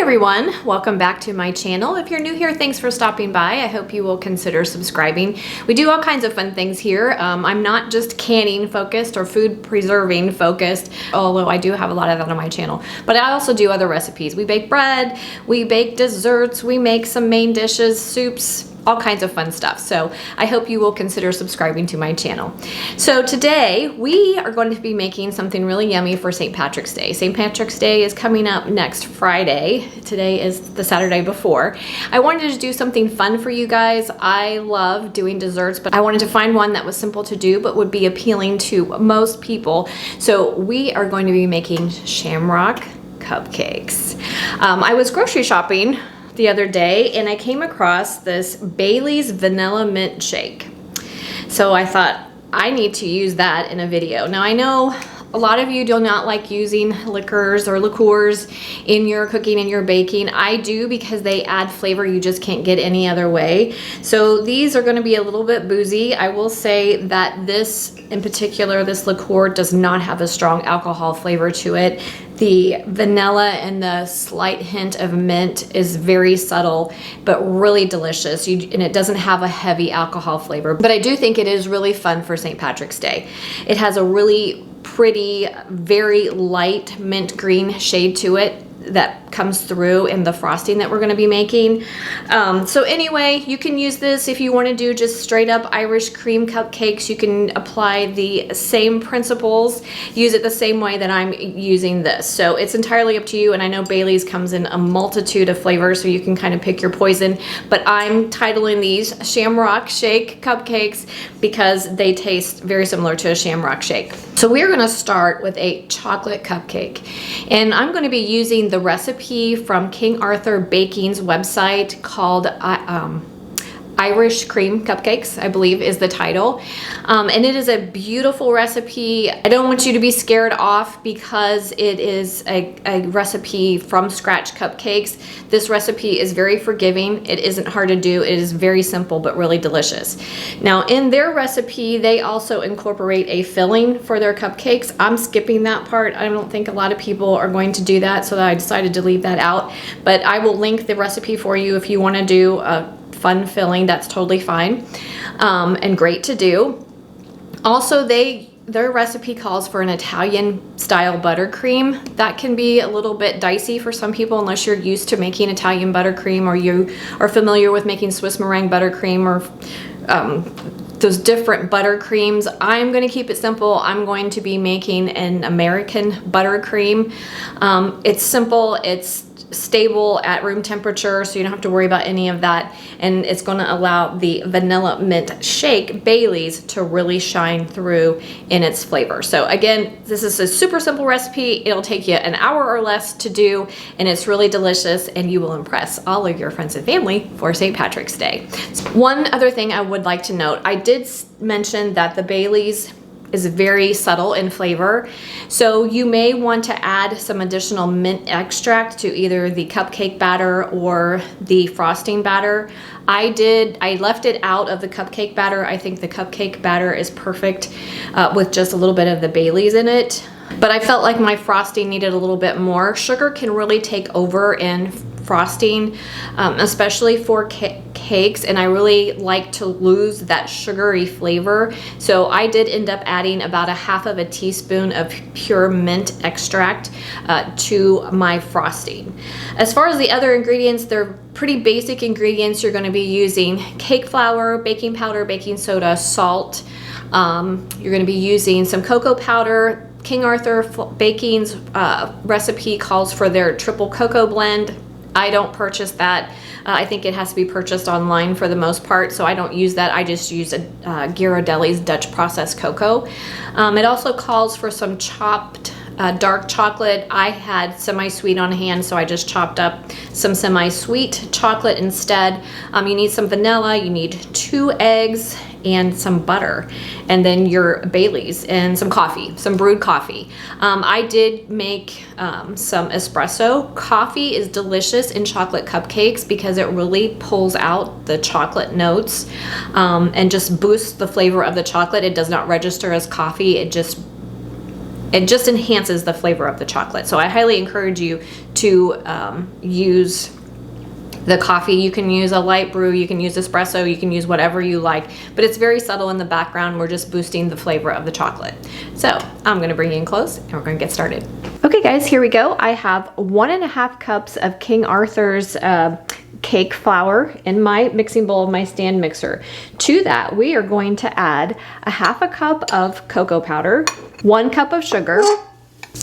everyone, welcome back to my channel. If you're new here, thanks for stopping by. I hope you will consider subscribing. We do all kinds of fun things here. I'm not just canning focused or food preserving focused, although I do have a lot of that on my channel, but I also do other recipes. We bake bread, we bake desserts, we make some main dishes, soups, all kinds of fun stuff. So I hope you will consider subscribing to my channel. So today we are going to be making something really yummy for St. Patrick's Day. St. Patrick's Day is coming up next Friday. Today is the Saturday before. I wanted to do something fun for you guys. I love doing desserts, but I wanted to find one that was simple to do but would be appealing to most people. So we are going to be making Shamrock cupcakes. I was grocery shopping the other day and I came across this Bailey's vanilla mint shake. So I thought I need to use that in a video. Now I know a lot of you do not like using liqueurs or liqueurs in your cooking and your baking. I do because they add flavor you just can't get any other way. So these are going to be a little bit boozy. I will say that this in particular, this liqueur does not have a strong alcohol flavor to it. The vanilla and the slight hint of mint is very subtle, but really delicious. And it doesn't have a heavy alcohol flavor, but I do think it is really fun for St. Patrick's Day. It has a really pretty, very light mint green shade to it that comes through in the frosting that we're going to be making. So anyway, you can use this if you want to do just straight up Irish cream cupcakes. You can apply the same principles, use it the same way that I'm using this. So it's entirely up to you, and I know Bailey's comes in a multitude of flavors, so you can kind of pick your poison, but I'm titling these Shamrock Shake Cupcakes because they taste very similar to a Shamrock Shake. So we're going to start with a chocolate cupcake, and I'm going to be using the recipe from King Arthur Baking's website called Irish Cream Cupcakes, I believe is the title. And it is a beautiful recipe. I don't want you to be scared off because it is a recipe from scratch cupcakes. This recipe is very forgiving. It isn't hard to do. It is very simple but really delicious. Now in their recipe, they also incorporate a filling for their cupcakes. I'm skipping that part. I don't think a lot of people are going to do that, so I decided to leave that out. But I will link the recipe for you if you want to do a fun filling. That's totally fine and great to do. Also, their recipe calls for an Italian style buttercream. That can be a little bit dicey for some people unless you're used to making Italian buttercream, or you are familiar with making Swiss meringue buttercream, or those different buttercreams. I'm going to keep it simple. I'm going to be making an American buttercream. It's simple, it's stable at room temperature, so you don't have to worry about any of that, and it's going to allow the vanilla mint shake Bailey's to really shine through in its flavor. So again, this is a super simple recipe. It'll take you an hour or less to do, and it's really delicious, and you will impress all of your friends and family for St. Patrick's Day. One other thing I would like to note, I did mention that the Bailey's is very subtle in flavor, so you may want to add some additional mint extract to either the cupcake batter or the frosting batter. I left it out of the cupcake batter. I think the cupcake batter is perfect with just a little bit of the Bailey's in it, but I felt like my frosting needed a little bit more. Sugar can really take over in frosting, especially for cakes, and I really like to lose that sugary flavor. So I did end up adding about a half of a teaspoon of pure mint extract to my frosting. As far as the other ingredients, they're pretty basic ingredients. You're going to be using cake flour, baking powder, baking soda, salt. You're going to be using some cocoa powder. King Arthur Baking's recipe calls for their triple cocoa blend. I don't purchase that. I think it has to be purchased online for the most part, so I don't use that. I just use a Ghirardelli's Dutch processed cocoa. It also calls for some chopped dark chocolate. I had semi-sweet on hand, so I just chopped up some semi-sweet chocolate instead. You need some vanilla, you need 2 eggs, and some butter, and then your Bailey's and some coffee, some brewed coffee. I did make some espresso. Coffee is delicious in chocolate cupcakes because it really pulls out the chocolate notes and just boosts the flavor of the chocolate. It does not register as coffee. It just It just enhances the flavor of the chocolate. So I highly encourage you to use the coffee. You can use a light brew, you can use espresso, you can use whatever you like, but it's very subtle in the background. We're just boosting the flavor of the chocolate. So I'm gonna bring you in close and we're gonna get started. Okay guys, here we go. I have 1.5 cups of King Arthur's cake flour in my mixing bowl of my stand mixer. To that, we are going to add 1/2 cup of cocoa powder, 1 cup of sugar,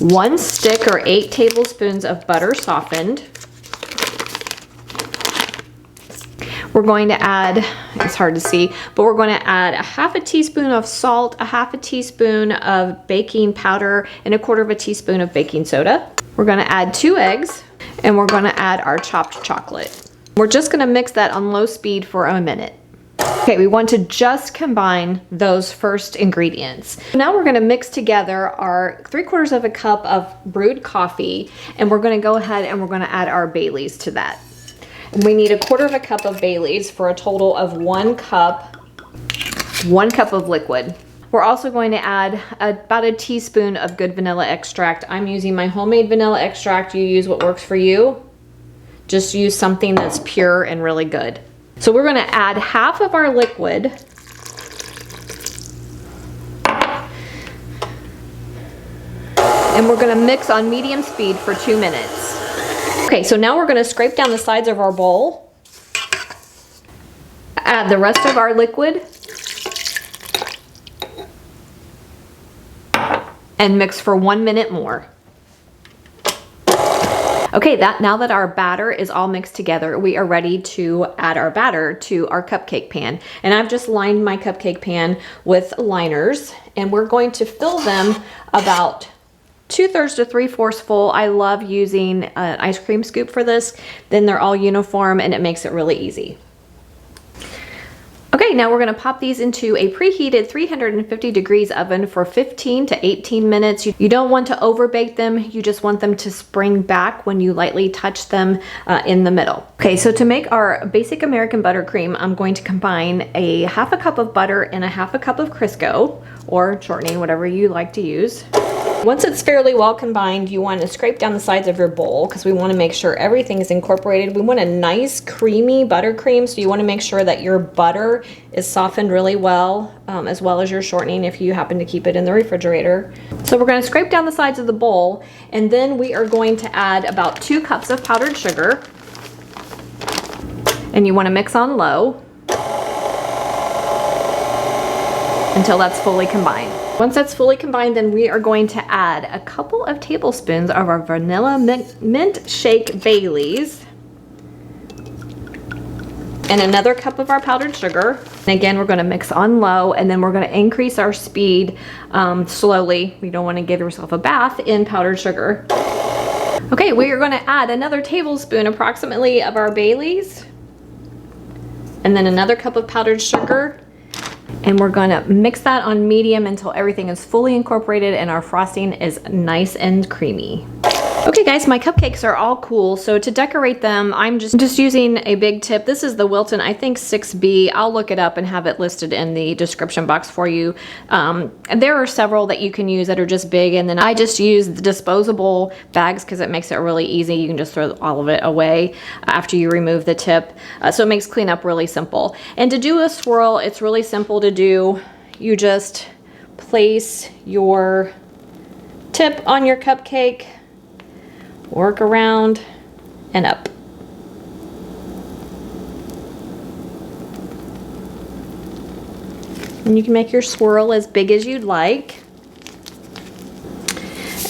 1 stick or 8 tablespoons of butter softened. We're going to add, it's hard to see, but we're going to add 1/2 teaspoon of salt, 1/2 teaspoon of baking powder, and 1/4 teaspoon of baking soda. We're going to add 2 eggs, and we're going to add our chopped chocolate. We're just going to mix that on low speed for a minute. Okay, we want to just combine those first ingredients. Now we're going to mix together our 3/4 cup of brewed coffee, and we're going to go ahead and we're going to add our Baileys to that. And we need 1/4 cup of Baileys for a total of 1 cup of liquid. We're also going to add about a teaspoon of good vanilla extract. I'm using my homemade vanilla extract. You use what works for you. Just use something that's pure and really good. So we're going to add half of our liquid. And we're going to mix on medium speed for 2 minutes. Okay, so now we're going to scrape down the sides of our bowl. Add the rest of our liquid. And mix for 1 minute more. Okay, now that our batter is all mixed together, we are ready to add our batter to our cupcake pan. And I've just lined my cupcake pan with liners, and we're going to fill them about 2/3 to 3/4 full. I love using an ice cream scoop for this. Then they're all uniform and it makes it really easy. Okay, now we're going to pop these into a preheated 350 degrees oven for 15 to 18 minutes. You don't want to overbake them. You just want them to spring back when you lightly touch them in the middle. Okay, so to make our basic American buttercream, I'm going to combine 1/2 cup of butter and 1/2 cup of Crisco, or shortening, whatever you like to use. Once it's fairly well combined, you want to scrape down the sides of your bowl because we want to make sure everything is incorporated. We want a nice creamy buttercream, so you want to make sure that your butter is softened really well as your shortening if you happen to keep it in the refrigerator. So we're going to scrape down the sides of the bowl, and then we are going to add about 2 cups of powdered sugar, and you want to mix on low until that's fully combined. Once that's fully combined, then we are going to add a couple of tablespoons of our vanilla mint shake Baileys and another cup of our powdered sugar. And again, we're going to mix on low, and then we're going to increase our speed slowly. You don't want to give yourself a bath in powdered sugar. Okay, we are going to add another tablespoon approximately of our Baileys and then another cup of powdered sugar. And we're going to mix that on medium until everything is fully incorporated and our frosting is nice and creamy. Okay guys, my cupcakes are all cool. So to decorate them, I'm just using a big tip. This is the Wilton, I think 6B. I'll look it up and have it listed in the description box for you. And there are several that you can use that are just big, and then I just use the disposable bags because it makes it really easy. You can just throw all of it away after you remove the tip. So it makes cleanup really simple. And to do a swirl, it's really simple to do. You just place your tip on your cupcake, work around and up. And you can make your swirl as big as you'd like.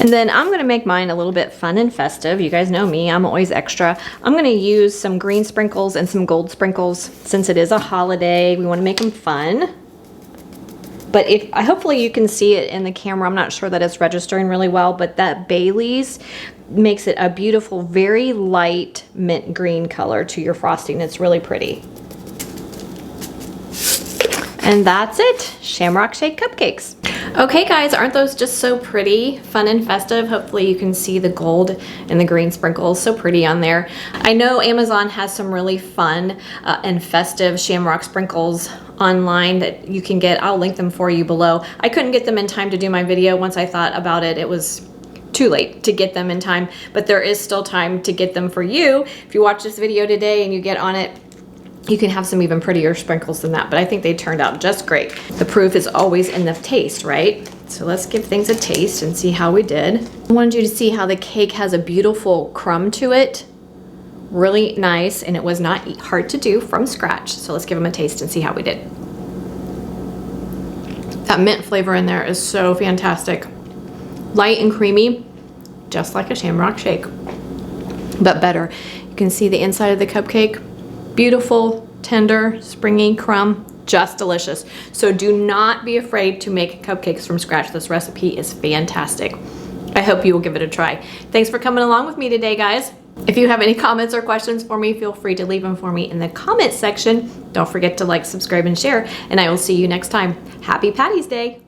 And then I'm gonna make mine a little bit fun and festive. You guys know me, I'm always extra. I'm gonna use some green sprinkles and some gold sprinkles. Since it is a holiday, we wanna make them fun. But hopefully you can see it in the camera. I'm not sure that it's registering really well, but that Baileys makes it a beautiful, very light mint green color to your frosting. It's really pretty. And that's it, Shamrock Shake Cupcakes. Okay guys, aren't those just so pretty, fun and festive? Hopefully you can see the gold and the green sprinkles, so pretty on there. I know Amazon has some really fun and festive shamrock sprinkles online that you can get. I'll link them for you below. I couldn't get them in time to do my video. Once I thought about it, it was too late to get them in time, but there is still time to get them for you. If you watch this video today and you get on it, you can have some even prettier sprinkles than that, but I think they turned out just great. The proof is always in the taste, right? So let's give things a taste and see how we did. I wanted you to see how the cake has a beautiful crumb to it. Really nice, and it was not hard to do from scratch. So let's give them a taste and see how we did. That mint flavor in there is so fantastic. Light and creamy, just like a Shamrock shake, but better. You can see the inside of the cupcake. Beautiful, tender, springy crumb, just delicious. So do not be afraid to make cupcakes from scratch. This recipe is fantastic. I hope you will give it a try. Thanks for coming along with me today, guys. If you have any comments or questions for me, feel free to leave them for me in the comments section. Don't forget to like, subscribe, and share, and I will see you next time. Happy Patty's Day.